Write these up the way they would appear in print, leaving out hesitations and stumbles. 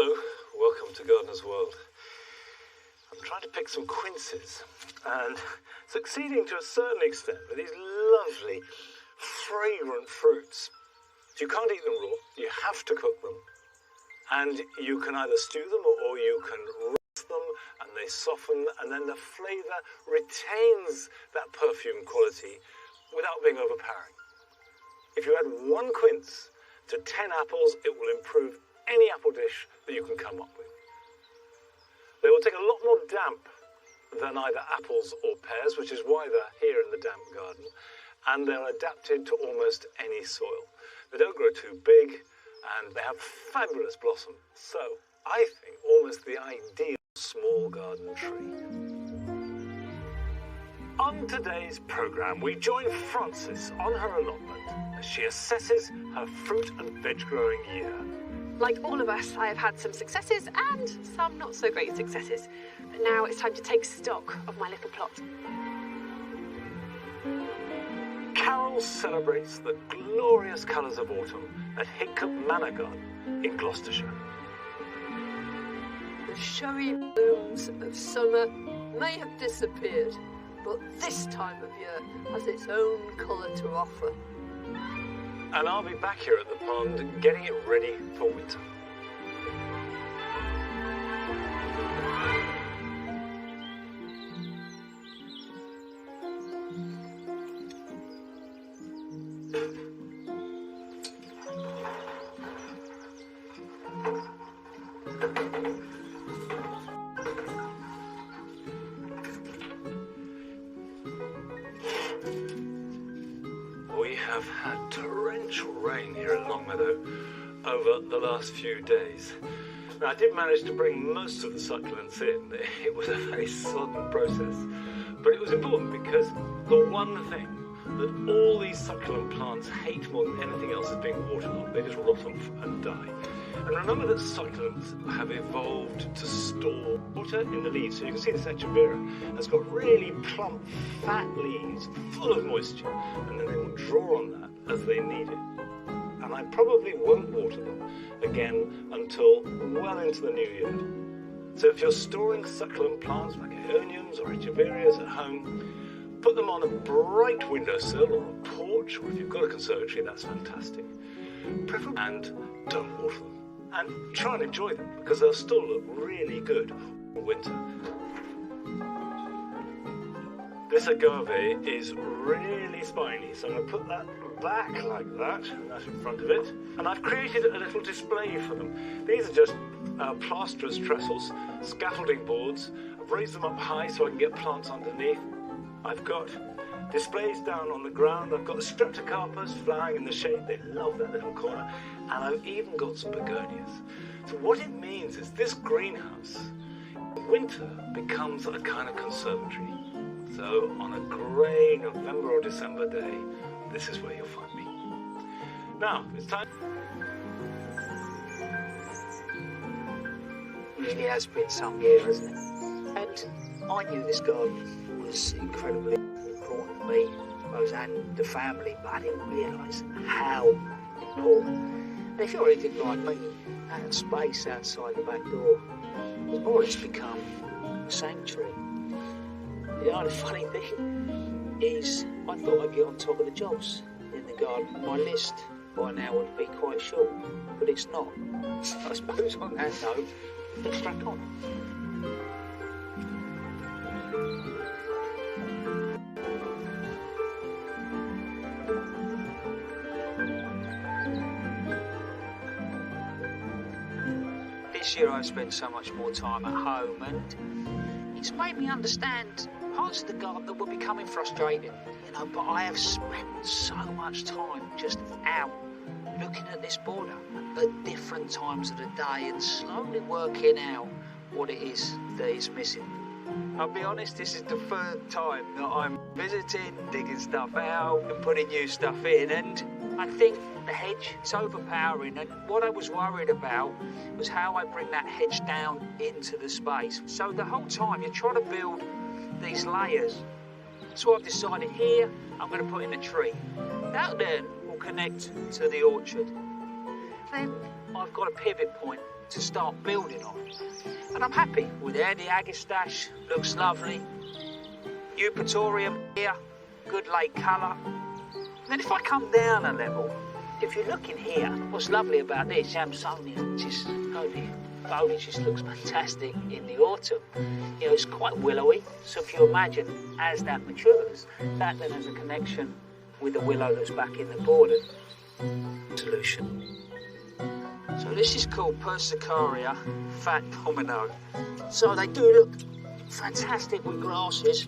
Hello, welcome to Gardener's World. I'm trying to pick some quinces and succeeding to a certain extent with these lovely, fragrant fruits. So you can't eat them raw, you have to cook them. And you can either stew them or you can roast them and they soften, and then the flavour retains that perfume quality without being overpowering. If you add 1 quince to 10 apples, it will improve any apple dish that you can come up with. They will take a lot more damp than either apples or pears, which is why they're here in the damp garden, and they're adapted to almost any soil. They don't grow too big, and they have fabulous blossom. So, I think almost the ideal small garden tree. On today's programme, we join Frances on her allotment as she assesses her fruit and veg growing year. Like all of us, I have had some successes and some not so great successes. But now it's time to take stock of my little plot. Carol celebrates the glorious colours of autumn at Hidcote Manor Garden in Gloucestershire. The showy blooms of summer may have disappeared, but this time of year has its own colour to offer. And I'll be back here at the pond getting it ready for winter. We have had torrential rain here at Longmeadow over the last few days. Now, I did manage to bring most of the succulents in. It was a very sodden process, but it was important because the one thing that all these succulent plants hate more than anything else is being watered on. They just rot off and die. And remember that succulents have evolved to store water in the leaves. So you can see this echeveria has got really plump, fat leaves full of moisture, and then they will draw on that as they need it. And I probably won't water them again until well into the new year. So if you're storing succulent plants like aeoniums or echeverias at home, put them on a bright windowsill or a porch, or if you've got a conservatory, that's fantastic. And don't water them. And try and enjoy them, because they'll still look really good in winter. This agave is really spiny, so I'm going to put that back like that, and that's in front of it. And I've created a little display for them. These are just plasterers trestles, scaffolding boards. I've raised them up high so I can get plants underneath. I've got displays down on the ground. I've got the streptocarpus flowering in the shade. They love that little corner. And I've even got some begonias. So what it means is this greenhouse in winter becomes a kind of conservatory. So on a grey November or December day, this is where you'll find me. Now, it's time. It really has been some year, hasn't it? And I knew this garden was incredibly important to me, I suppose, and the family, but I didn't realise how important. And if you're anything like me, that space outside the back door has more or less become a sanctuary. The only funny thing is, I thought I'd get on top of the jobs in the garden. My list by now would be quite short, but it's not. I suppose on that note, let's crack on. This year I've spent so much more time at home, and it's made me understand parts of the garden that were becoming frustrating, but I have spent so much time just out looking at this border at different times of the day and slowly working out what it is that is missing. I'll be honest, this is the third time that I'm visiting, digging stuff out and putting new stuff in, and I think the hedge is overpowering, and what I was worried about was how I bring that hedge down into the space. So the whole time you're trying to build these layers. So I've decided here I'm going to put in a tree. That then will connect to the orchard. Then I've got a pivot point to start building on. And I'm happy with it. The Agastache looks lovely. Eupatorium here, good late colour. Then if I come down a level, if you look in here, what's lovely about this, Jamsonia, just foliage just looks fantastic in the autumn. You know, it's quite willowy, so if you imagine as that matures, that then has a connection with the willow that's back in the border solution. So this is called Persicaria fat pomino. So they do look fantastic with grasses,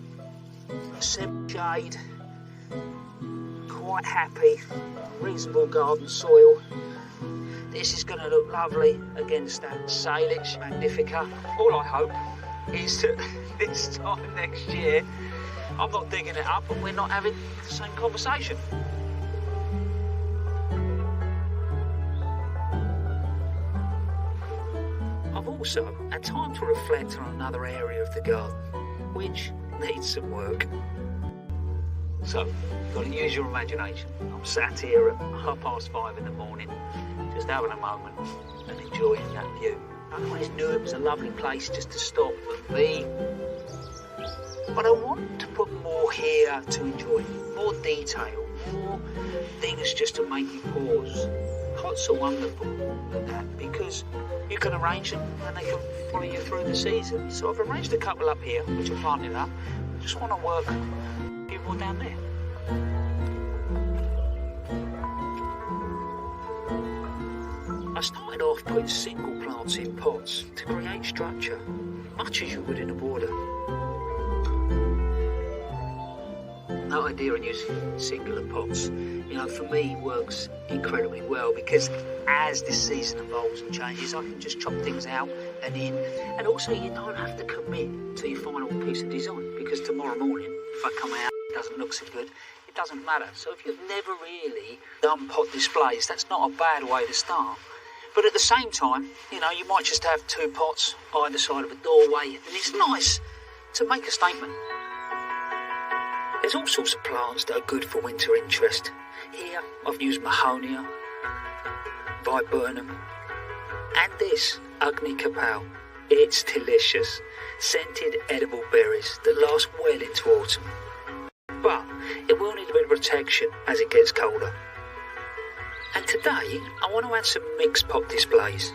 semi-shade, quite happy, reasonable garden soil. This is going to look lovely against that Salix magnifica. All I hope is that this time next year I'm not digging it up and we're not having the same conversation. I've also had time to reflect on another area of the garden, which needs some work. So, you've got to use your imagination. I'm sat here at 5:30 in the morning, just having a moment and enjoying that view. I always knew it was a lovely place just to stop and be. But I want to put more here to enjoy, more detail, more things just to make you pause. Pots are wonderful at that because you can arrange them and they can follow you through the season. So I've arranged a couple up here, which are planted up. I just want to work a few more down there. I started off putting single plants in pots to create structure, much as you would in a border. That idea of using singular pots, you know, for me works incredibly well because as this season evolves and changes, I can just chop things out and in. And also you don't have to commit to your final piece of design because tomorrow morning, if I come out, it doesn't look so good, it doesn't matter. So if you've never really done pot displays, that's not a bad way to start. But at the same time, you know, you might just have 2 pots either side of a doorway, and it's nice to make a statement. There's all sorts of plants that are good for winter interest. Here, I've used Mahonia, Viburnum, and this, Agni Kapal. It's delicious. Scented edible berries that last well into autumn. But it will need a bit of protection as it gets colder. And today, I want to add some mixed pot displays.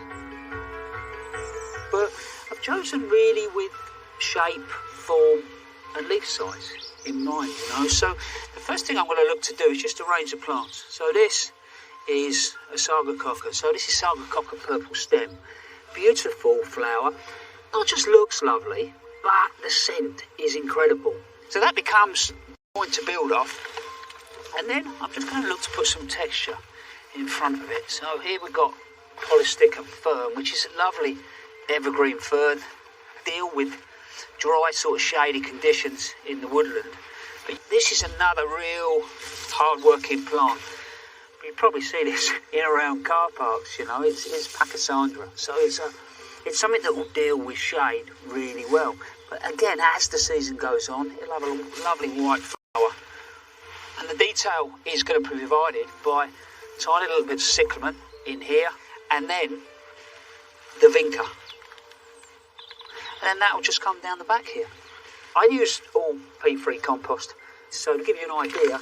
But I've chosen really with shape, form and leaf size in mind, you know. So the first thing I'm going to look to do is just arrange the plants. So this is a Sargococca. So this is Sargococca purple stem. Beautiful flower. Not just looks lovely, but the scent is incredible. So that becomes the point to build off. And then I'm just going to look to put some texture in front of it. So here we've got Polysticum fern, which is a lovely evergreen fern. Deal with dry sort of shady conditions in the woodland. But this is another real hard-working plant. You probably see this in around car parks, you know. It's Pachysandra. So it's something that will deal with shade really well. But again, as the season goes on, it'll have a lovely white flower. And the detail is going to be provided by tiny little bits of cyclamen in here, and then the vinca. And then that will just come down the back here. I use all pea-free compost. So to give you an idea,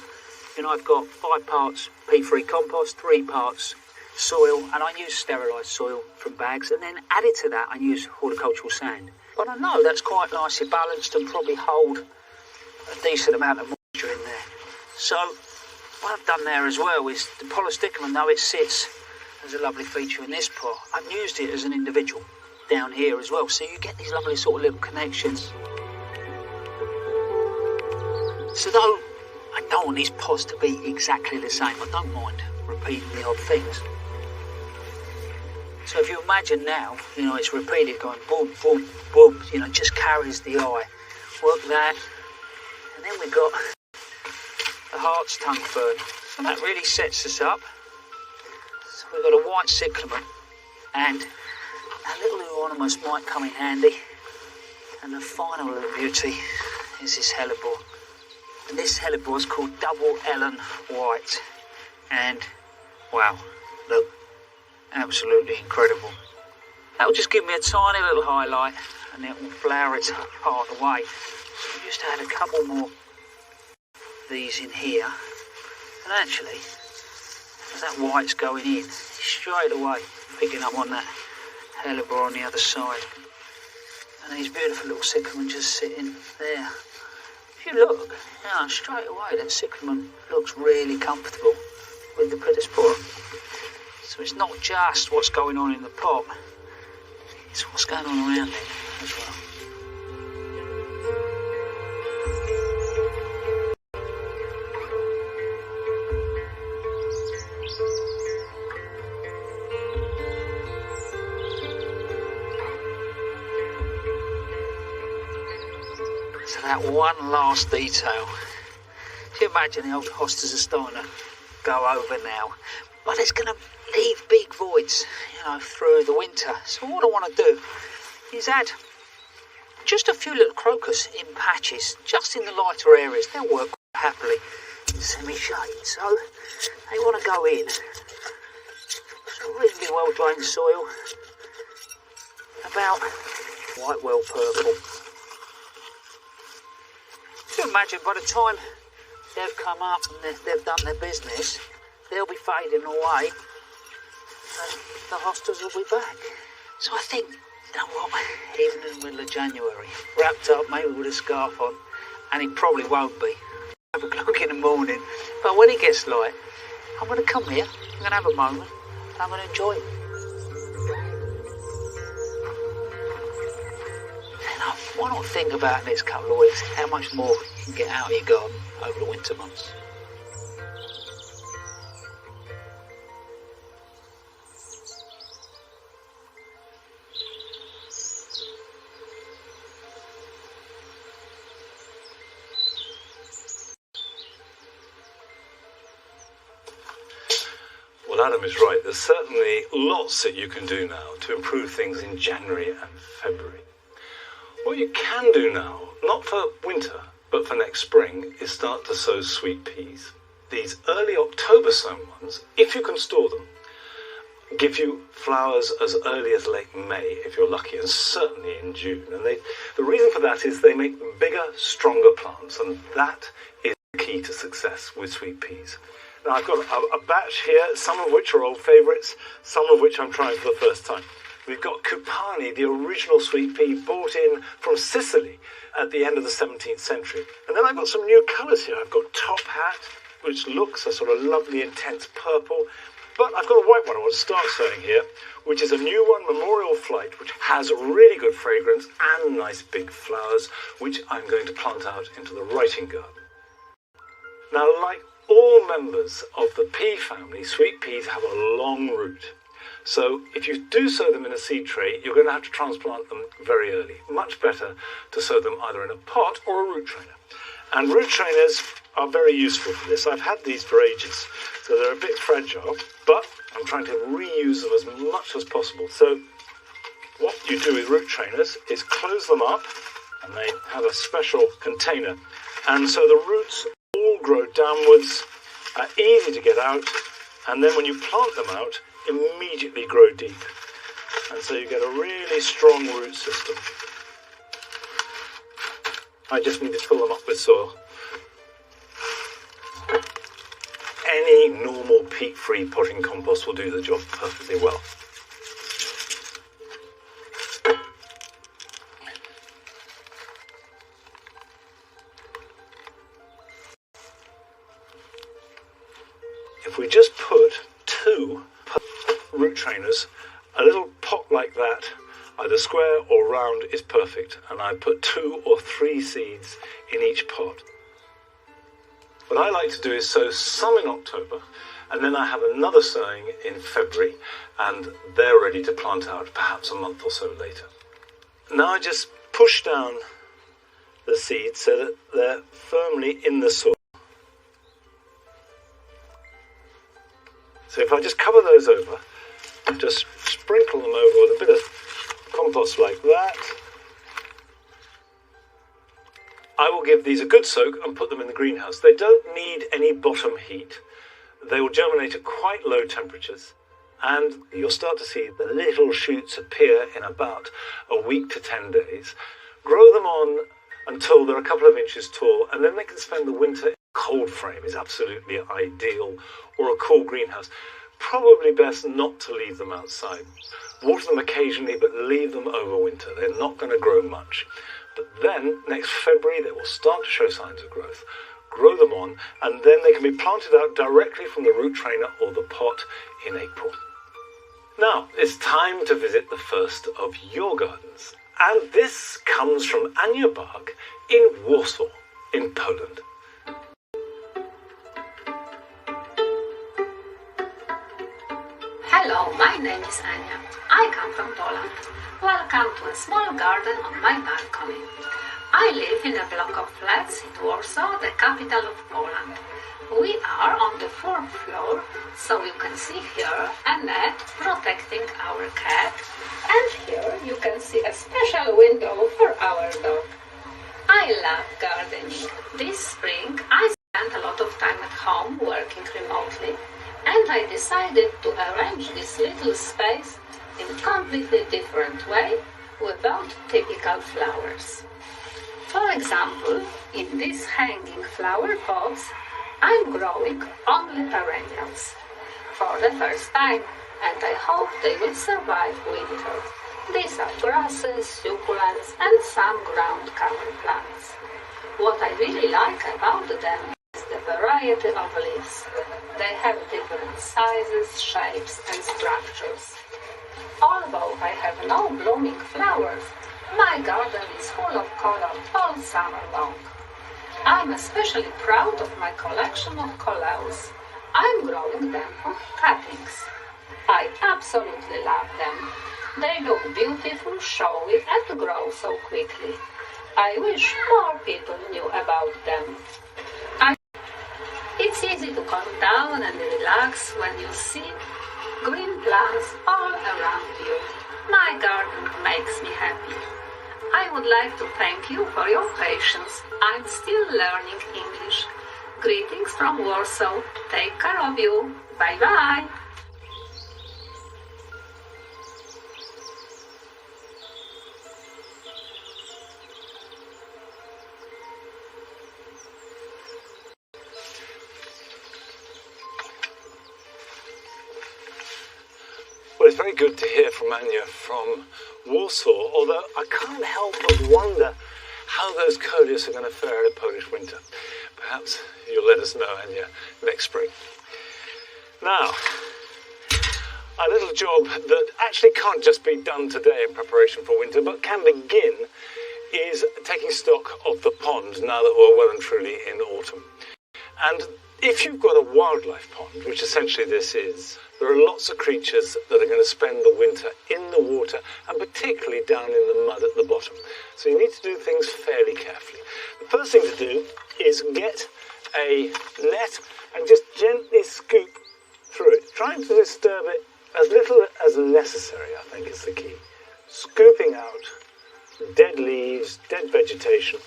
you know, I've got 5 parts pea-free compost, 3 parts soil, and I use sterilised soil from bags, and then added to that I use horticultural sand. But I know that's quite nicely balanced and probably hold a decent amount of moisture in there. So what I've done there as well is the Polysticum, though it sits as a lovely feature in this pot, I've used it as an individual down here as well. So you get these lovely sort of little connections. So though I don't want these pots to be exactly the same, I don't mind repeating the odd things. So if you imagine now, you know, it's repeated going boom, boom, boom, you know, it just carries the eye. Work that. And then we've got the Hart's tongue fern. So that really sets us up. So we've got a white cyclamen and a little euonymus might come in handy. And the final little beauty is this hellebore. And this hellebore is called Double Ellen White. And wow, look, absolutely incredible. That'll just give me a tiny little highlight, and it will flower its part away. So just add a couple more of these in here, and actually, as that white's going in, straight away picking up on that hellebore on the other side. And these beautiful little cyclamen just sitting there. If you look, straight away that cyclamen looks really comfortable with the pittosporum. So it's not just what's going on in the pot, it's what's going on around it as well. So that one last detail. Can you imagine the old hostas are starting to go over now? But it's going to leave big voids, through the winter. So what I want to do is add just a few little crocus in patches, just in the lighter areas. They'll work happily in semi-shade. So they want to go in. It's a reasonably well-drained soil. About white well purple. Can you imagine by the time they've come up and they've done their business, they'll be fading away and the hostas will be back. So I think, you know what, even in the middle of January, wrapped up maybe with a scarf on, and it probably won't be 5 o'clock in the morning, but when it gets light, I'm going to come here, I'm going to have a moment, and I'm going to enjoy it. Why not think about the next couple of weeks how much more you can get out of your garden over the winter months? Well, Adam is right. There's certainly lots that you can do now to improve things in January and February. What you can do now, not for winter, but for next spring, is start to sow sweet peas. These early October sown ones, if you can store them, give you flowers as early as late May, if you're lucky, and certainly in June. And the reason for that is they make bigger, stronger plants, and that is the key to success with sweet peas. Now, I've got a batch here, some of which are old favourites, some of which I'm trying for the first time. We've got Cupani, the original sweet pea, brought in from Sicily at the end of the 17th century. And then I've got some new colours here. I've got Top Hat, which looks a sort of lovely, intense purple. But I've got a white one I want to start sowing here, which is a new one, Memorial Flight, which has really good fragrance and nice big flowers, which I'm going to plant out into the writing garden. Now, like all members of the pea family, sweet peas have a long root. So if you do sow them in a seed tray, you're going to have to transplant them very early. Much better to sow them either in a pot or a root trainer. And root trainers are very useful for this. I've had these for ages, so they're a bit fragile, but I'm trying to reuse them as much as possible. So what you do with root trainers is close them up, and they have a special container. And so the roots all grow downwards, are easy to get out, and then when you plant them out, immediately grow deep. And so you get a really strong root system. I just need to fill them up with soil. Any normal peat-free potting compost will do the job perfectly well. If we just put 2 root trainers, a little pot like that, either square or round, is perfect. And I put 2 or 3 seeds in each pot. What I like to do is sow some in October, and then I have another sowing in February, and they're ready to plant out perhaps a month or so later. Now I just push down the seeds so that they're firmly in the soil. So if I just cover those over, just sprinkle them over with a bit of compost like that, I will give these a good soak and put them in the greenhouse. They don't need any bottom heat. They will germinate at quite low temperatures, and you'll start to see the little shoots appear in about a week to 10 days. Grow them on until they're a couple of inches tall, and then they can spend the winter in a cold frame is absolutely ideal, or a cool greenhouse. Probably best not to leave them outside. Water them occasionally, but leave them over winter. They're not going to grow much. But then, next February, they will start to show signs of growth. Grow them on, and then they can be planted out directly from the root trainer or the pot in April. Now, it's time to visit the first of your gardens. And this comes from Anya Bark in Warsaw, in Poland. Hello, my name is Ania. I come from Poland. Welcome to a small garden on my balcony. I live in a block of flats in Warsaw, the capital of Poland. We are on the 4th floor, so you can see here a net protecting our cat. And here you can see a special window for our dog. I love gardening. This spring I spent a lot of time at home working remotely, and I decided to arrange this little space in a completely different way without typical flowers. For example, in these hanging flower pots, I'm growing only perennials for the first time, and I hope they will survive winter. These are grasses, succulents, and some ground cover plants. What I really like about them is the variety of leaves. They have different sizes, shapes, and structures. Although I have no blooming flowers, my garden is full of color all summer long. I'm especially proud of my collection of colleus. I'm growing them on cuttings. I absolutely love them. They look beautiful, showy, and grow so quickly. I wish more people knew about them. It's easy to calm down and relax when you see green plants all around you. My garden makes me happy. I would like to thank you for your patience. I'm still learning English. Greetings from Warsaw. Take care of you. Bye-bye. Well, it's very good to hear from Anya from Warsaw, although I can't help but wonder how those coleus are going to fare in a Polish winter. Perhaps you'll let us know, Anya, next spring. Now, a little job that actually can't just be done today in preparation for winter, but can begin, is taking stock of the pond now that we're well and truly in autumn. And if you've got a wildlife pond, which essentially this is, there are lots of creatures that are going to spend the winter in the water, and particularly down in the mud at the bottom. So you need to do things fairly carefully. The first thing to do is get a net and just gently scoop through it, trying to disturb it as little as necessary, I think is the key. Scooping out dead leaves, dead vegetation.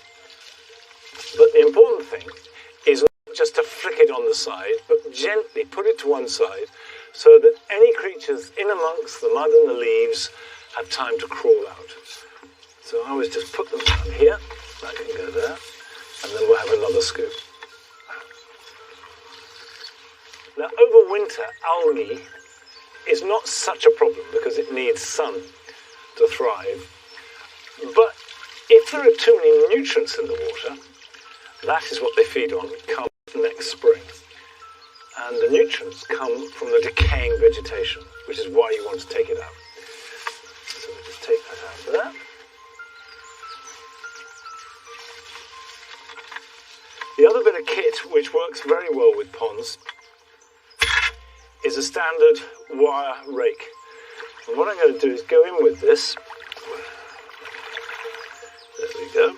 But the important thing is not just to flick it on the side, but gently put it to one side so that any creatures in amongst the mud and the leaves have time to crawl out. So I always just put them down here, that can go there, and then we'll have another scoop. Now over winter, algae is not such a problem because it needs sun to thrive. But if there are too many nutrients in the water, that is what they feed on come next spring. And the nutrients come from the decaying vegetation, which is why you want to take it out. So we'll just take that out of there. The other bit of kit which works very well with ponds is a standard wire rake. And what I'm going to do is go in with this. There we go.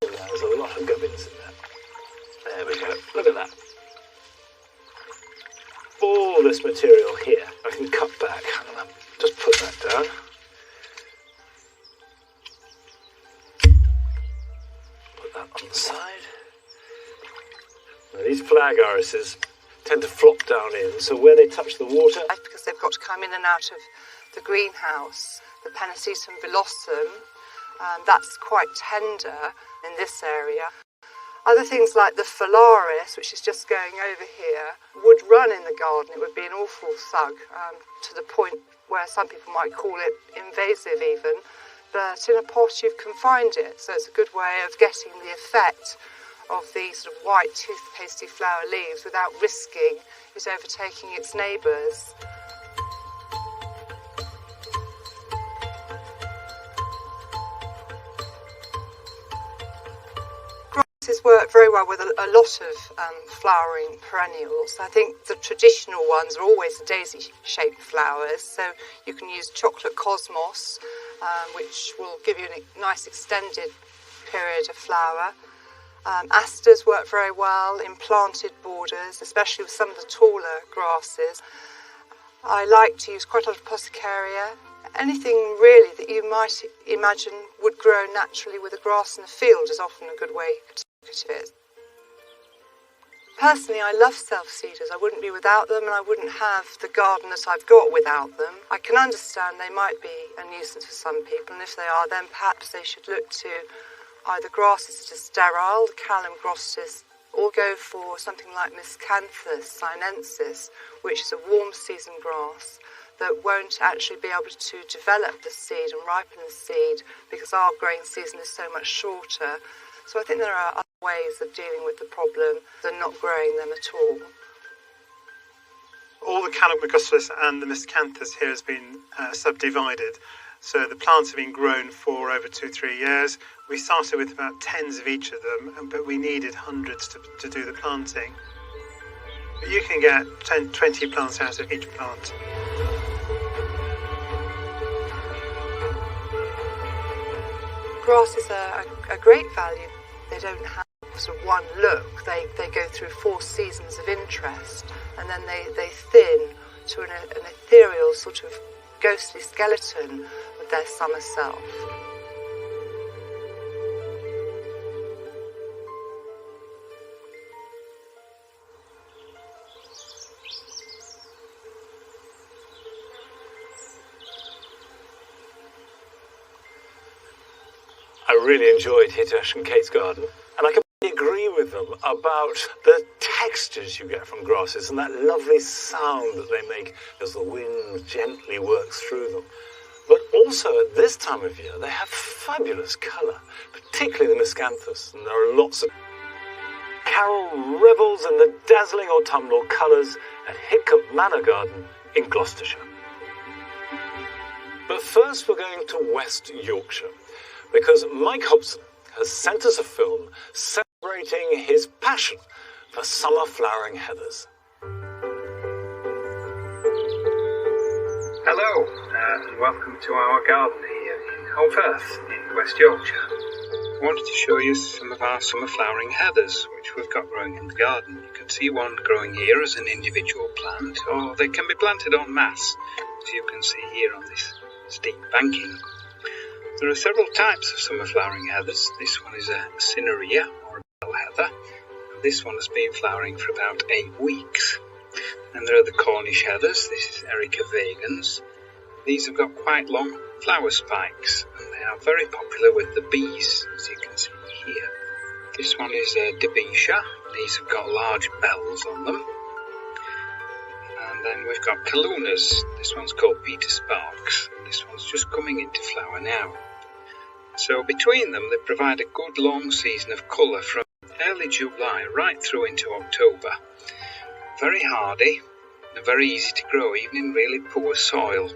There's a lot of gubbins in there. There we go, look at that. All this material here, I can cut back. And I'll just put that down. Put that on the side. Now, these flag irises tend to flop down in, so where they touch the water... Because they've got to come in and out of the greenhouse. The Pennisetum villosum, that's quite tender in this area. Other things like the phalaris, which is just going over here, would run in the garden. It would be an awful thug, to the point where some people might call it invasive even. But in a pot you can find it, so it's a good way of getting the effect of the sort of white toothpastey flower leaves without risking it overtaking its neighbours. Grasses work very well with a lot of flowering perennials. I think the traditional ones are always daisy-shaped flowers, so you can use chocolate cosmos, which will give you a nice extended period of flower. Asters work very well in planted borders, especially with some of the taller grasses. I like to use quite a lot of Posicarea. Anything really that you might imagine would grow naturally with a grass in the field is often a good way to look at it. Personally, I love self-seeders. I wouldn't be without them, and I wouldn't have the garden that I've got without them. I can understand they might be a nuisance for some people, and if they are, then perhaps they should look to either grasses that are sterile, the Callum grostis, or go for something like Miscanthus sinensis, which is a warm season grass that won't actually be able to develop the seed and ripen the seed because our growing season is so much shorter. So I think there are other ways of dealing with the problem than not growing them at all. All the Callum grostis and the Miscanthus here has been subdivided. So the plants have been grown for over 2-3 years. We started with about tens of each of them, but we needed hundreds to do the planting. But you can get 10-20 plants out of each plant. Grasses are a great value. They don't have sort of one look. They go through 4 seasons of interest, and then they thin to an ethereal sort of ghostly skeleton of their summer self. I really enjoyed Hitesh and Kate's garden, and I completely agree with them about the textures you get from grasses and that lovely sound that they make as the wind gently works through them. But also at this time of year, they have fabulous colour, particularly the Miscanthus, and there are lots of Carol revels in the dazzling autumnal colours at Hidcote Manor Garden in Gloucestershire. But first we're going to West Yorkshire, because Mike Hobson has sent us a film celebrating his passion for summer flowering heathers. Hello, and welcome to our garden here in Holfirth in West Yorkshire. I wanted to show you some of our summer flowering heathers, which we've got growing in the garden. You can see one growing here as an individual plant, or they can be planted en masse, as you can see here on this steep banking. There are several types of summer flowering heathers. This one is a cinerea, or a bell heather, and this one has been flowering for about 8 weeks. And there are the Cornish heathers. This is Erica vagans. These have got quite long flower spikes, and they are very popular with the bees, as you can see here. This one is Derbyshire. These have got large bells on them. And then we've got Kalunas. This one's called Peter Sparks, and this one's just coming into flower now. So between them, they provide a good long season of colour from early July right through into October. Very hardy and very easy to grow, even in really poor soil.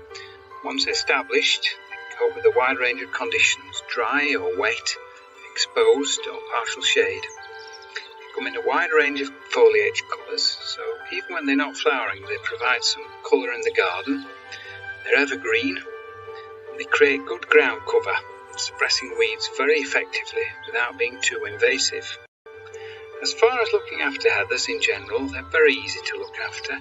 Once established, they can cope with a wide range of conditions, dry or wet, exposed or partial shade. They come in a wide range of foliage colours, so even when they're not flowering, they provide some colour in the garden. They're evergreen, and they create good ground cover, suppressing weeds very effectively without being too invasive. As far as looking after heathers in general, they're very easy to look after.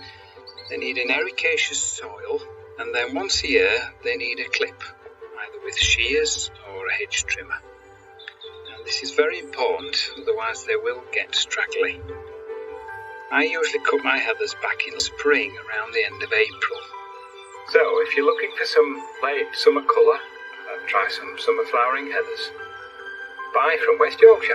They need an ericaceous soil, and then once a year they need a clip, either with shears or a hedge trimmer. And this is very important, otherwise they will get straggly. I usually cut my heathers back in spring around the end of April. So if you're looking for some late summer colour, try some summer flowering heathers. Bye from West Yorkshire.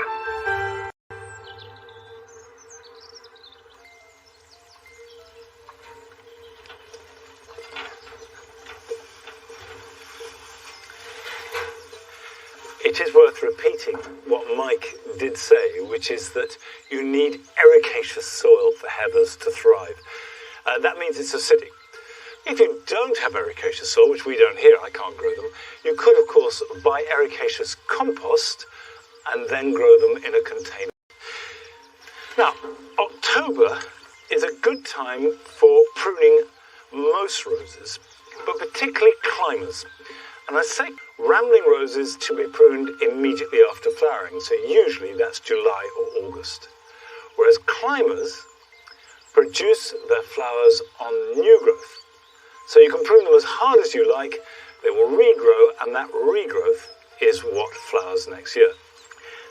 It is worth repeating what Mike did say, which is that you need ericaceous soil for heathers to thrive. That means it's acidic. If you don't have ericaceous soil, which we don't here, I can't grow them, you could, of course, buy ericaceous compost and then grow them in a container. Now, October is a good time for pruning most roses, but particularly climbers. And I say rambling roses to be pruned immediately after flowering, so usually that's July or August. Whereas climbers produce their flowers on new growth. So you can prune them as hard as you like, they will regrow, and that regrowth is what flowers next year.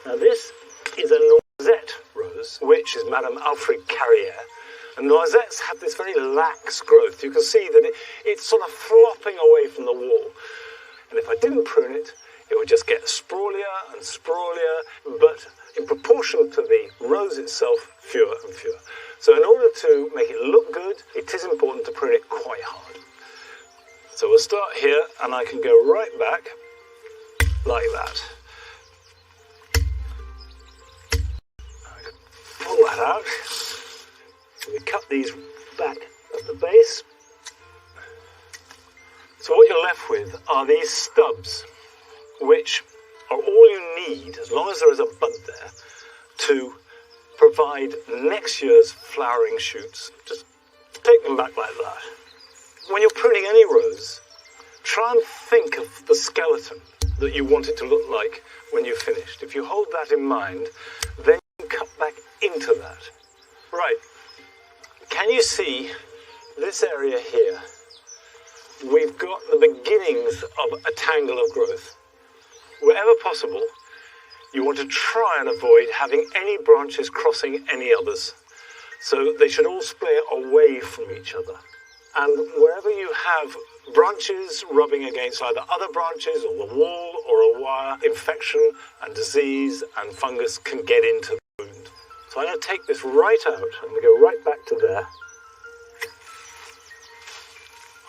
Now this is a noisette rose, which is Madame Alfred Carrière. And noisettes have this very lax growth. You can see that it's sort of flopping away from the wall. And if I didn't prune it, it would just get sprawlier and sprawlier, but in proportion to the rose itself, fewer and fewer. So in order to make it look good, it is important to prune it quite hard. So we'll start here, and I can go right back, like that. I can pull that out. So we cut these back at the base. So what you're left with are these stubs, which are all you need, as long as there is a bud there, to provide next year's flowering shoots. Just take them back like that. When you're pruning any rose, try and think of the skeleton that you want it to look like when you've finished. If you hold that in mind, then you can cut back into that. Right, can you see this area here? We've got the beginnings of a tangle of growth. Wherever possible, you want to try and avoid having any branches crossing any others. So they should all splay away from each other. And wherever you have branches rubbing against either other branches or the wall or a wire, infection and disease and fungus can get into the wound. So I'm going to take this right out. I'm going to go right back to there.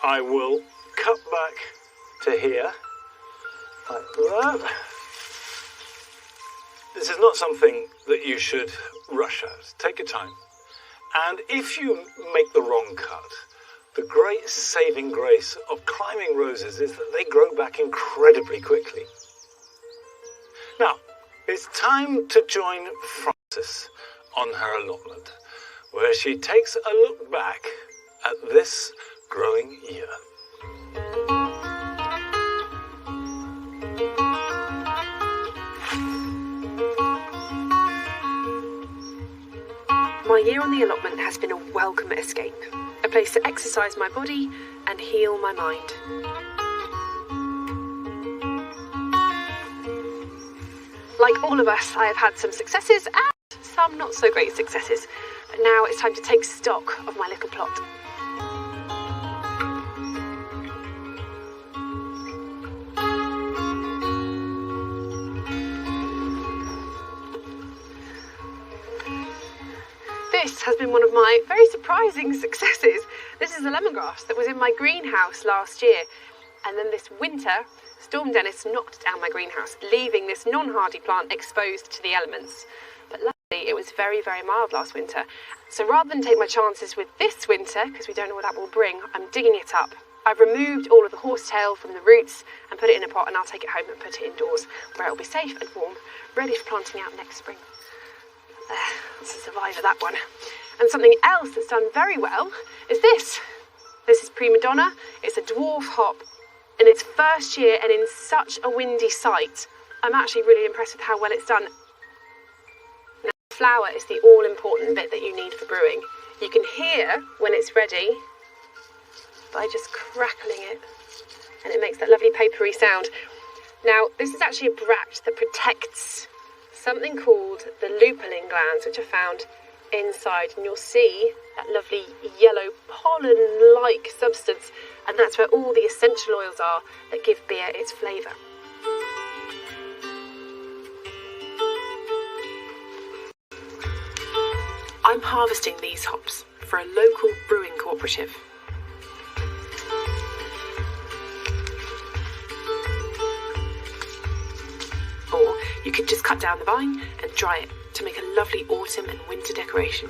I will cut back to here, like that. This is not something that you should rush at. Take your time. And if you make the wrong cut, the great saving grace of climbing roses is that they grow back incredibly quickly. Now, it's time to join Frances on her allotment, where she takes a look back at this growing year. My year on the allotment has been a welcome escape, a place to exercise my body and heal my mind. Like all of us, I have had some successes and some not so great successes, but now it's time to take stock of my little plot. This has been one of my very surprising successes. This is the lemongrass that was in my greenhouse last year. And then this winter, Storm Dennis knocked down my greenhouse, leaving this non-hardy plant exposed to the elements. But luckily, it was very, very mild last winter. So rather than take my chances with this winter, because we don't know what that will bring, I'm digging it up. I've removed all of the horsetail from the roots and put it in a pot, and I'll take it home and put it indoors, where it'll be safe and warm, ready for planting out next spring. That's a survivor, that one. And something else that's done very well is this. This is Prima Donna. It's a dwarf hop in its first year and in such a windy site. I'm actually really impressed with how well it's done. Now, flour is the all-important bit that you need for brewing. You can hear when it's ready by just crackling it, and it makes that lovely papery sound. Now, this is actually a bract that protects something called the lupulin glands, which are found inside, and you'll see that lovely yellow pollen-like substance, and that's where all the essential oils are that give beer its flavour. I'm harvesting these hops for a local brewing cooperative. Or you could just cut down the vine and dry it to make a lovely autumn and winter decoration.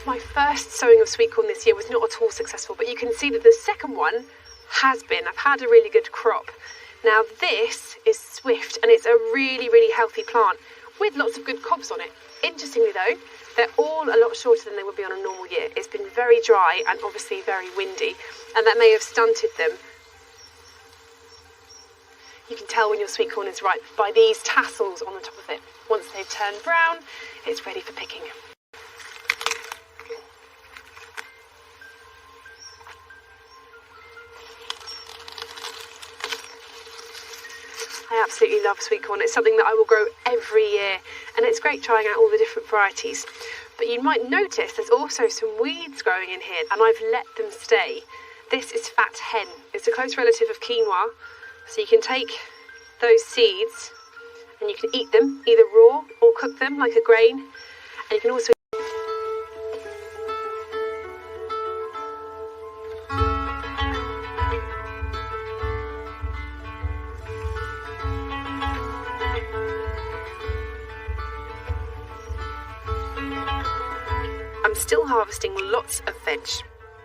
My first sowing of sweet corn this year was not at all successful, but you can see that the second one has been. I've had a really good crop. Now this is Swift, and it's a really, really healthy plant with lots of good cobs on it. Interestingly though, they're all a lot shorter than they would be on a normal year. It's been very dry and obviously very windy, and that may have stunted them. You can tell when your sweet corn is ripe by these tassels on the top of it. Once they've turned brown, it's ready for picking. I absolutely love sweet corn. It's something that I will grow every year, and it's great trying out all the different varieties. But you might notice there's also some weeds growing in here, and I've let them stay. This is fat hen. It's a close relative of quinoa, so you can take those seeds and you can eat them either raw or cook them like a grain, and you can also I'm still harvesting lots of veg.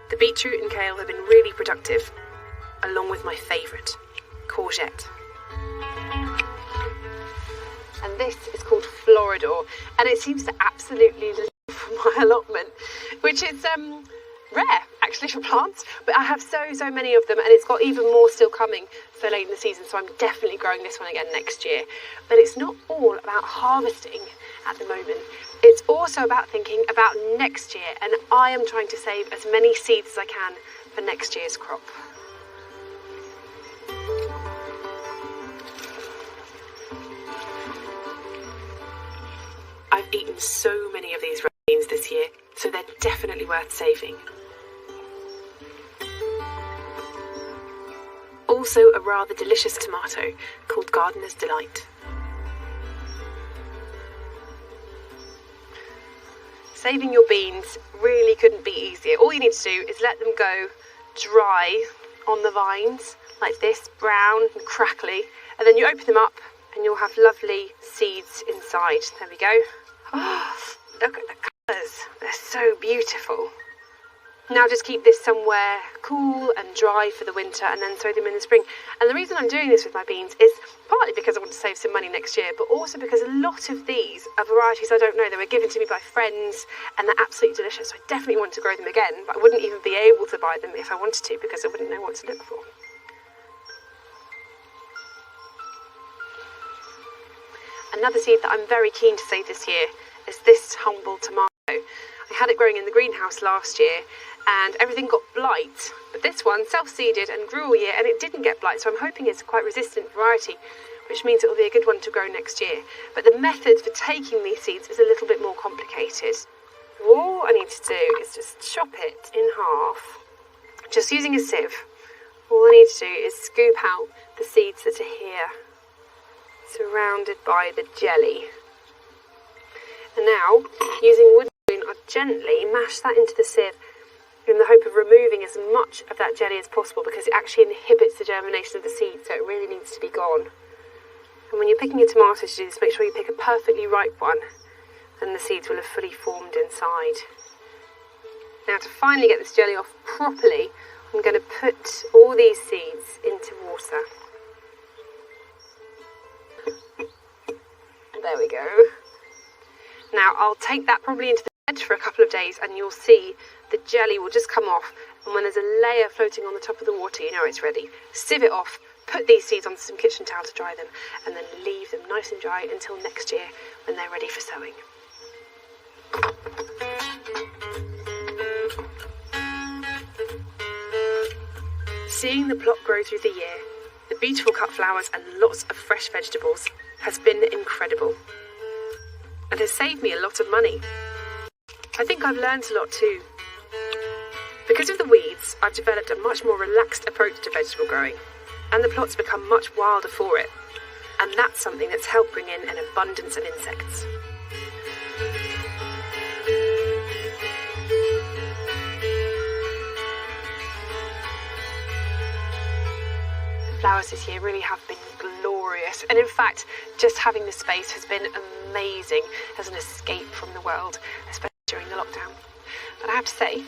The beetroot and kale have been really productive, along with my favourite, courgette. And this is called Floridor, and it seems to absolutely live for my allotment, which is rare actually for plants, but I have so many of them, and it's got even more still coming so late in the season, so I'm definitely growing this one again next year. But it's not all about harvesting at the moment. It's also about thinking about next year, and I am trying to save as many seeds as I can for next year's crop. I've eaten so many of these red beans this year, so they're definitely worth saving. Also a rather delicious tomato called Gardener's Delight. Saving your beans really couldn't be easier. All you need to do is let them go dry on the vines like this, brown and crackly, and then you open them up and you'll have lovely seeds inside. There we go. Oh, look at the colours. They're so beautiful. Now just keep this somewhere cool and dry for the winter, and then sow them in the spring. And the reason I'm doing this with my beans is partly because I want to save some money next year, but also because a lot of these are varieties I don't know. They were given to me by friends, and they're absolutely delicious. So I definitely want to grow them again, but I wouldn't even be able to buy them if I wanted to, because I wouldn't know what to look for. Another seed that I'm very keen to save this year is this humble tomato. I had it growing in the greenhouse last year and everything got blight, but this one self-seeded and grew all year and it didn't get blight, so I'm hoping it's a quite resistant variety, which means it will be a good one to grow next year. But the method for taking these seeds is a little bit more complicated. All I need to do is just chop it in half, just using a sieve. All I need to do is scoop out the seeds that are here, surrounded by the jelly. And now, using a wooden spoon, I'll gently mash that into the sieve in the hope of removing as much of that jelly as possible, because it actually inhibits the germination of the seed, so it really needs to be gone. And when you're picking your tomatoes to do this, make sure you pick a perfectly ripe one, and the seeds will have fully formed inside. Now, to finally get this jelly off properly, I'm going to put all these seeds into water. There we go. Now I'll take that probably into the bed for a couple of days, and you'll see the jelly will just come off, and when there's a layer floating on the top of the water, you know it's ready. Sieve it off, put these seeds onto some kitchen towel to dry them, and then leave them nice and dry until next year when they're ready for sowing. seeing the plot grow through the year, the beautiful cut flowers and lots of fresh vegetables has been incredible and has saved me a lot of money. I think I've learned a lot too. Because of the weeds, I've developed a much more relaxed approach to vegetable growing, and the plots become much wilder for it, and that's something that's helped bring in an abundance of insects. Flowers this year really have been glorious, and in fact just having the space has been amazing as an escape from the world, especially during the lockdown. But I have to say,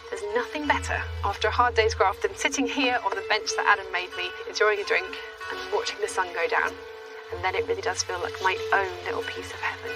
there's nothing better after a hard day's graft than sitting here on the bench that Adam made me, enjoying a drink and watching the sun go down. And then it really does feel like my own little piece of heaven.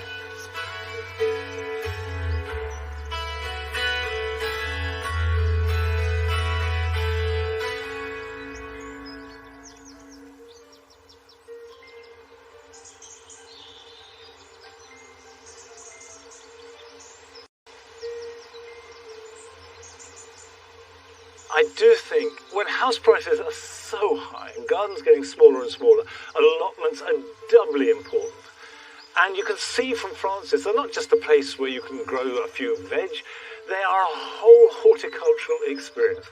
I do think when house prices are so high and gardens getting smaller and smaller, allotments are doubly important. And you can see from Francis, they're not just a place where you can grow a few veg, they are a whole horticultural experience.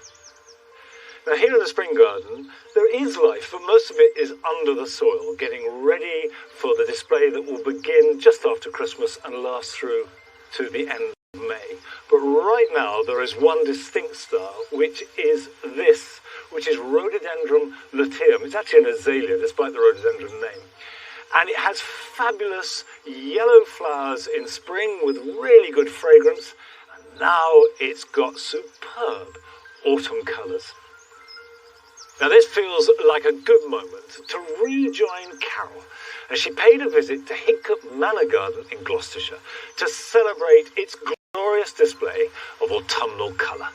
Now here in the spring garden, there is life, but most of it is under the soil, getting ready for the display that will begin just after Christmas and last through to the end of May. But right now there is one distinct star, which is this, which is Rhododendron luteum. It's actually an azalea, despite the rhododendron name. And it has fabulous yellow flowers in spring with really good fragrance. And now it's got superb autumn colours. Now this feels like a good moment to rejoin Carol as she paid a visit to Hinccup Manor Garden in Gloucestershire to celebrate its glorious display of autumnal colour.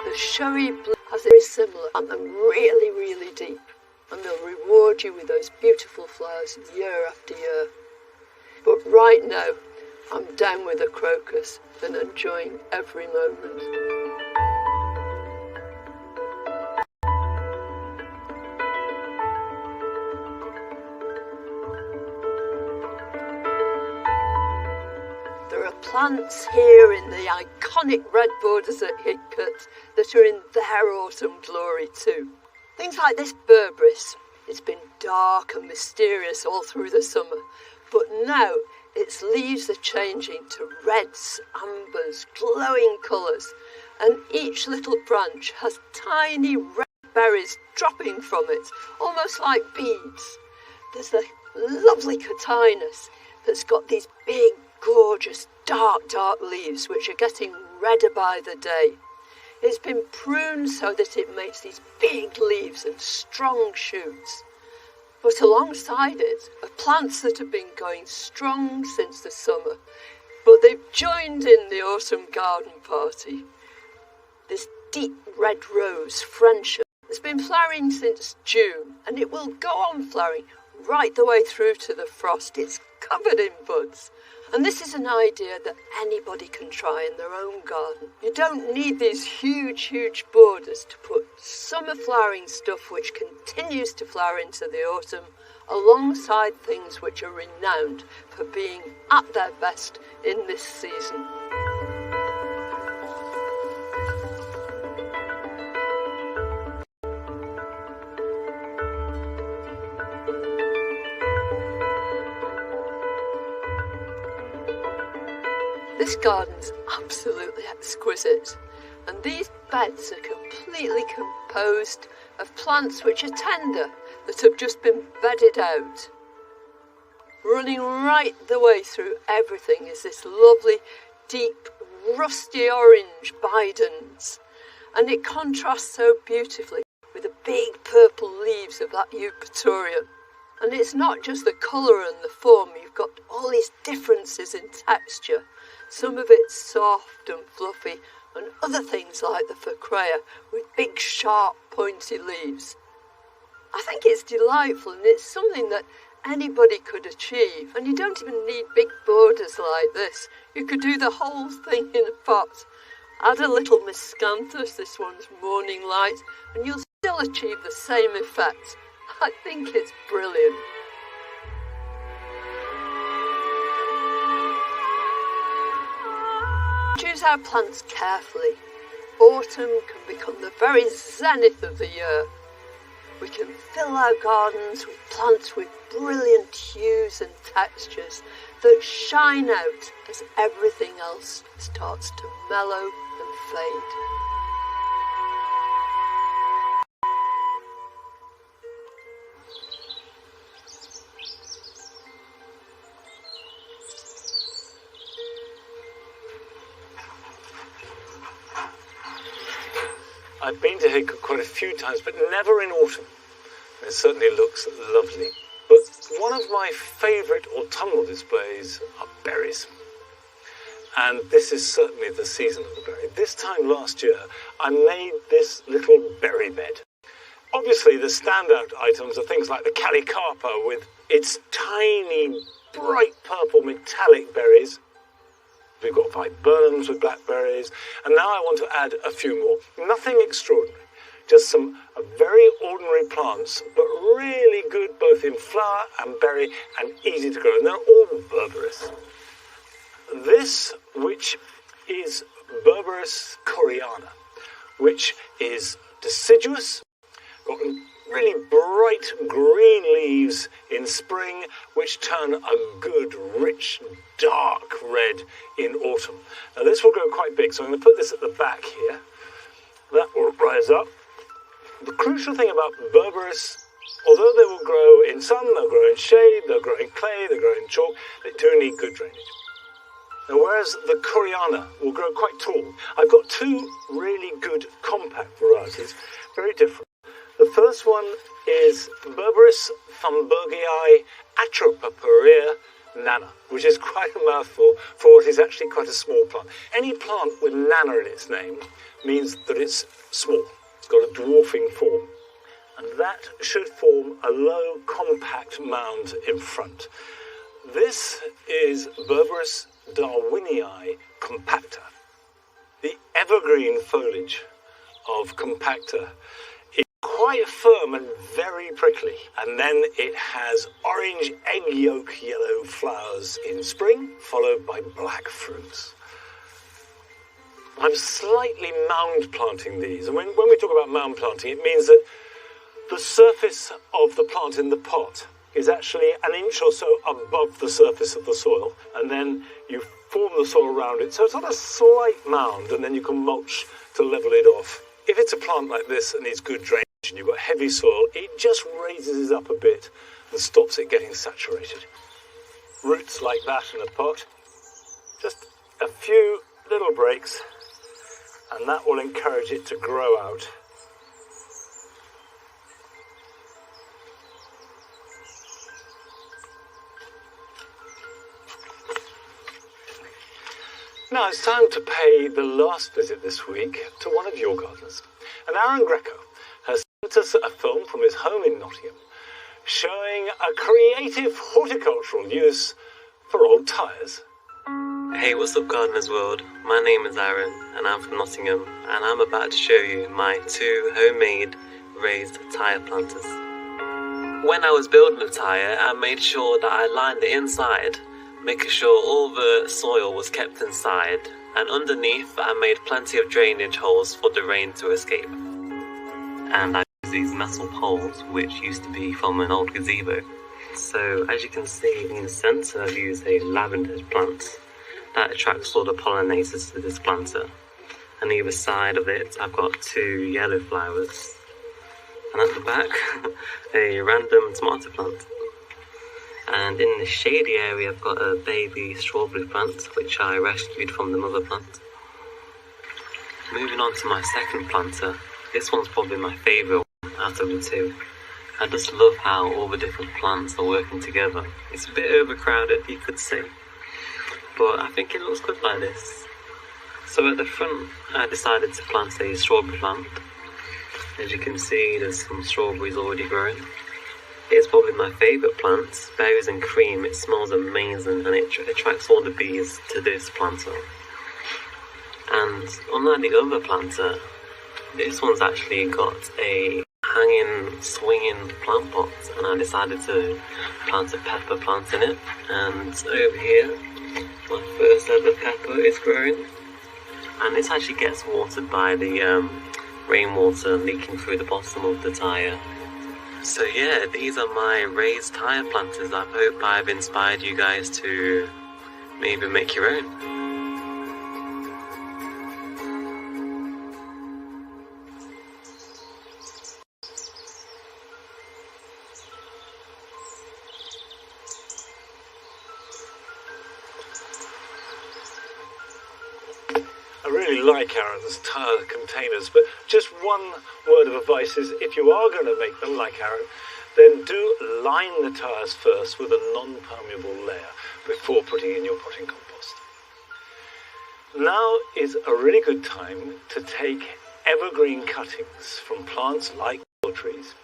The showy blue are very similar and they're really, really deep. And they'll reward you with those beautiful flowers year after year. But right now, I'm down with the crocus and enjoying every moment. There are plants here in the iconic red borders at Hinccup that are in their autumn glory too. Things like this berberis. It's been dark and mysterious all through the summer, but now its leaves are changing to reds, ambers, glowing colours, and each little branch has tiny red berries dropping from it, almost like beads. There's the lovely Cotinus that's got these big, gorgeous, dark leaves which are getting redder by the day. It's been pruned so that it makes these big leaves and strong shoots. But alongside it are plants that have been going strong since the summer, but they've joined in the autumn garden party. This deep red rose, Frenchia, has been flowering since June, and it will go on flowering right the way through to the frost. It's covered in buds. And this is an idea that anybody can try in their own garden. You don't need these huge, huge borders to put summer flowering stuff which continues to flower into the autumn alongside things which are renowned for being at their best in this season. This garden's absolutely exquisite, and these beds are completely composed of plants which are tender, that have just been bedded out. Running right the way through everything is this lovely, deep, rusty orange Bidens, and it contrasts so beautifully with the big purple leaves of that Eupatorium. And it's not just the colour and the form, you've got all these differences in texture. Some of it's soft and fluffy, and other things like the Focrea with big, sharp, pointy leaves. I think it's delightful, and it's something that anybody could achieve, and you don't even need big borders like this. You could do the whole thing in a pot. Add a little miscanthus, this one's morning light, and you'll still achieve the same effect. I think it's brilliant. Choose our plants carefully. Autumn can become the very zenith of the year. We can fill our gardens with plants with brilliant hues and textures that shine out as everything else starts to mellow and fade. I've been to Hidcote quite a few times, but never in autumn. It certainly looks lovely. But one of my favourite autumnal displays are berries. And this is certainly the season of the berry. This time last year, I made this little berry bed. Obviously, the standout items are things like the Calicarpa with its tiny, bright purple metallic berries. We've got viburnums with blackberries, and now I want to add a few more. Nothing extraordinary, just some very ordinary plants, but really good both in flower and berry and easy to grow, and they're all Berberis. This, which is Berberis coreana, which is deciduous, got really bright green leaves in spring, which turn a good, rich, dark red in autumn. Now this will grow quite big, so I'm going to put this at the back here. That will rise up. The crucial thing about Berberis, although they will grow in sun, they'll grow in shade, they'll grow in clay, they'll grow in chalk, they do need good drainage. Now, whereas the Coreana will grow quite tall, I've got two really good compact varieties, very different. The first one is Berberis thunbergii Atropaperea nana, which is quite a mouthful for what is actually quite a small plant. Any plant with nana in its name means that it's small. It's got a dwarfing form. And that should form a low, compact mound in front. This is Berberis darwinii compacta. The evergreen foliage of compacta is quite firm and very prickly, and then it has orange egg yolk yellow flowers in spring, followed by black fruits. I'm slightly mound planting these, and when we talk about mound planting, it means that the surface of the plant in the pot is actually an inch or so above the surface of the soil, and then you form the soil around it, so it's on a slight mound, and then you can mulch to level it off. If it's a plant like this and needs good drainage and you've got heavy soil, it just raises it up a bit and stops it getting saturated. Roots like that in a pot, just a few little breaks, and that will encourage it to grow out. Now it's time to pay the last visit this week to one of your gardeners. And Aaron Greco has sent us a film from his home in Nottingham showing a creative horticultural use for old tyres. Hey, what's up Gardeners'World? My name is Aaron and I'm from Nottingham, and I'm about to show you my 2 homemade raised tyre planters. When I was building the tyre, I made sure that I lined the inside, making sure all the soil was kept inside, and underneath I made plenty of drainage holes for the rain to escape. And I used these metal poles which used to be from an old gazebo. So as you can see in the centre, I've used a lavender plant that attracts all the pollinators to this planter, and either side of it I've got 2 yellow flowers, and at the back a random tomato plant. And in the shady area I've got a baby strawberry plant which I rescued from the mother plant. Moving on to my second planter, this one's probably my favourite one out of the 2. I just love how all the different plants are working together. It's a bit overcrowded, you could say, but I think it looks good like this. So at the front, I decided to plant a strawberry plant. As you can see, there's some strawberries already growing. It's probably my favourite plant. Berries and cream, it smells amazing and it attracts all the bees to this planter. And unlike the other planter, this one's actually got a hanging, swinging plant pot, and I decided to plant a pepper plant in it. And over here, my first ever pepper is growing, and this actually gets watered by the rainwater leaking through the bottom of the tyre. So yeah, these are my raised tyre planters. I hope I've inspired you guys to maybe make your own. I really like Aaron's tyre containers, but just one word of advice is if you are going to make them like Aaron, then do line the tyres first with a non-permeable layer before putting in your potting compost. Now is a really good time to take evergreen cuttings from plants like willow trees.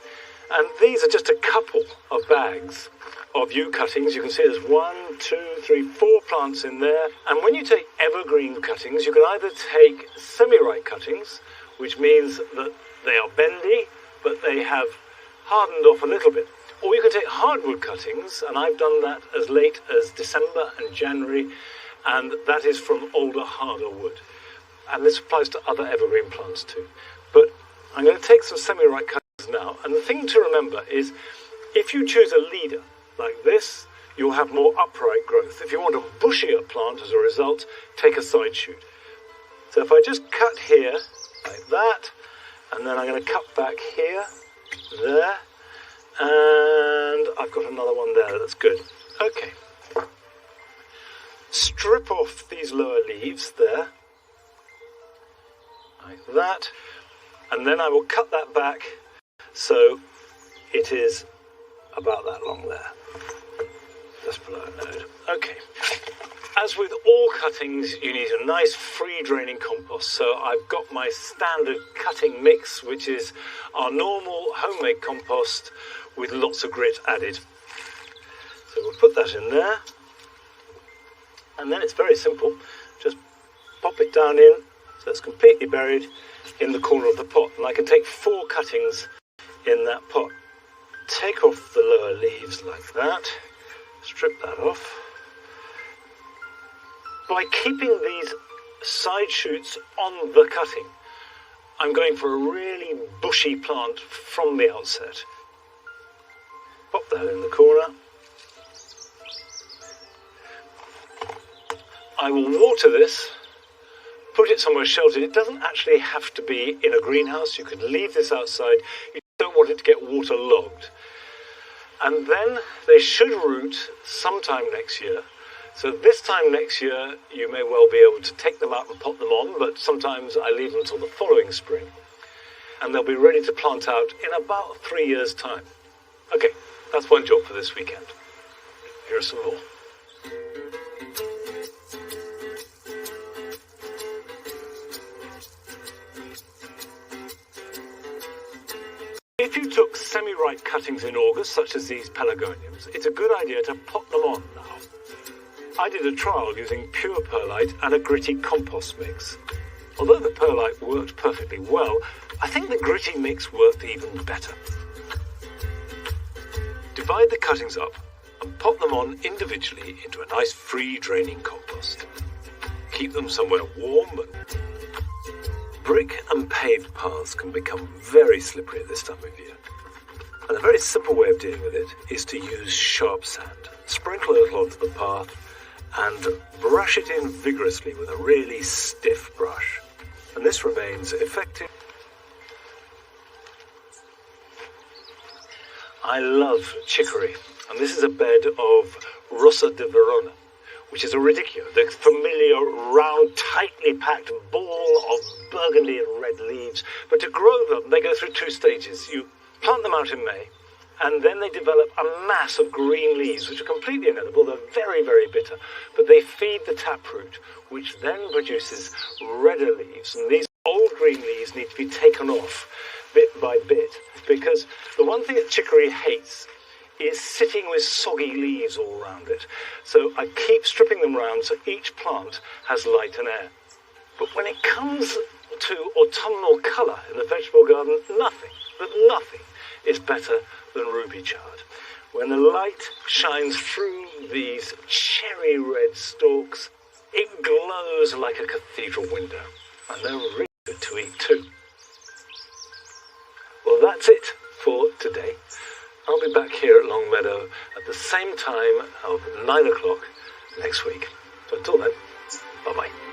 And these are just a couple of bags of yew cuttings. You can see there's 1, 2, 3, 4 plants in there. And when you take evergreen cuttings, you can either take semi-ripe cuttings, which means that they are bendy, but they have hardened off a little bit. Or you can take hardwood cuttings, and I've done that as late as December and January, and that is from older, harder wood. And this applies to other evergreen plants too. But I'm going to take some semi-ripe cuttings now, and the thing to remember is if you choose a leader like this, you'll have more upright growth. If you want a bushier plant as a result, take a side shoot. So if I just cut here like that, and then I'm going to cut back here, there, and I've got another one there. That's good. Okay. Strip off these lower leaves there, like that, and then I will cut that back so it is about that long there, just below a node. Okay. As with all cuttings, you need a nice free-draining compost. So I've got my standard cutting mix, which is our normal homemade compost with lots of grit added. So we'll put that in there. And then it's very simple. Just pop it down in, so it's completely buried in the corner of the pot. And I can take 4 cuttings in that pot. Take off the lower leaves like that. Strip that off. By keeping these side shoots on the cutting, I'm going for a really bushy plant from the outset. Pop that in the corner. I will water this, put it somewhere sheltered. It doesn't actually have to be in a greenhouse. You can leave this outside. You don't want it to get waterlogged. And then they should root sometime next year. So this time next year, you may well be able to take them out and pot them on, but sometimes I leave them until the following spring. And they'll be ready to plant out in about 3 years' time. Okay, that's one job for this weekend. Here are some more. If you took semi-ripe cuttings in August, such as these pelargoniums, it's a good idea to pot them on now. I did a trial using pure perlite and a gritty compost mix. Although the perlite worked perfectly well, I think the gritty mix worked even better. Divide the cuttings up and pot them on individually into a nice free-draining compost. Keep them somewhere warm. Brick and paved paths can become very slippery at this time of year. And a very simple way of dealing with it is to use sharp sand. Sprinkle a little onto the path and brush it in vigorously with a really stiff brush. And this remains effective. I love chicory, and this is a bed of Rosa di Verona, which is a radicchio, the familiar round, tightly packed ball of burgundy and red leaves. But to grow them, they go through 2 stages. You plant them out in May, And then they develop a mass of green leaves, which are completely inedible. They're very, very bitter. But they feed the taproot, which then produces redder leaves. And these old green leaves need to be taken off bit by bit, because the one thing that chicory hates is sitting with soggy leaves all around it. So I keep stripping them round so each plant has light and air. But when it comes to autumnal colour in the vegetable garden, nothing is better than ruby chard. When the light shines through these cherry red stalks, it glows like a cathedral window. And they're really good to eat too. Well, that's it for today. I'll be back here at Longmeadow at the same time of 9 o'clock next week. So until then, bye-bye.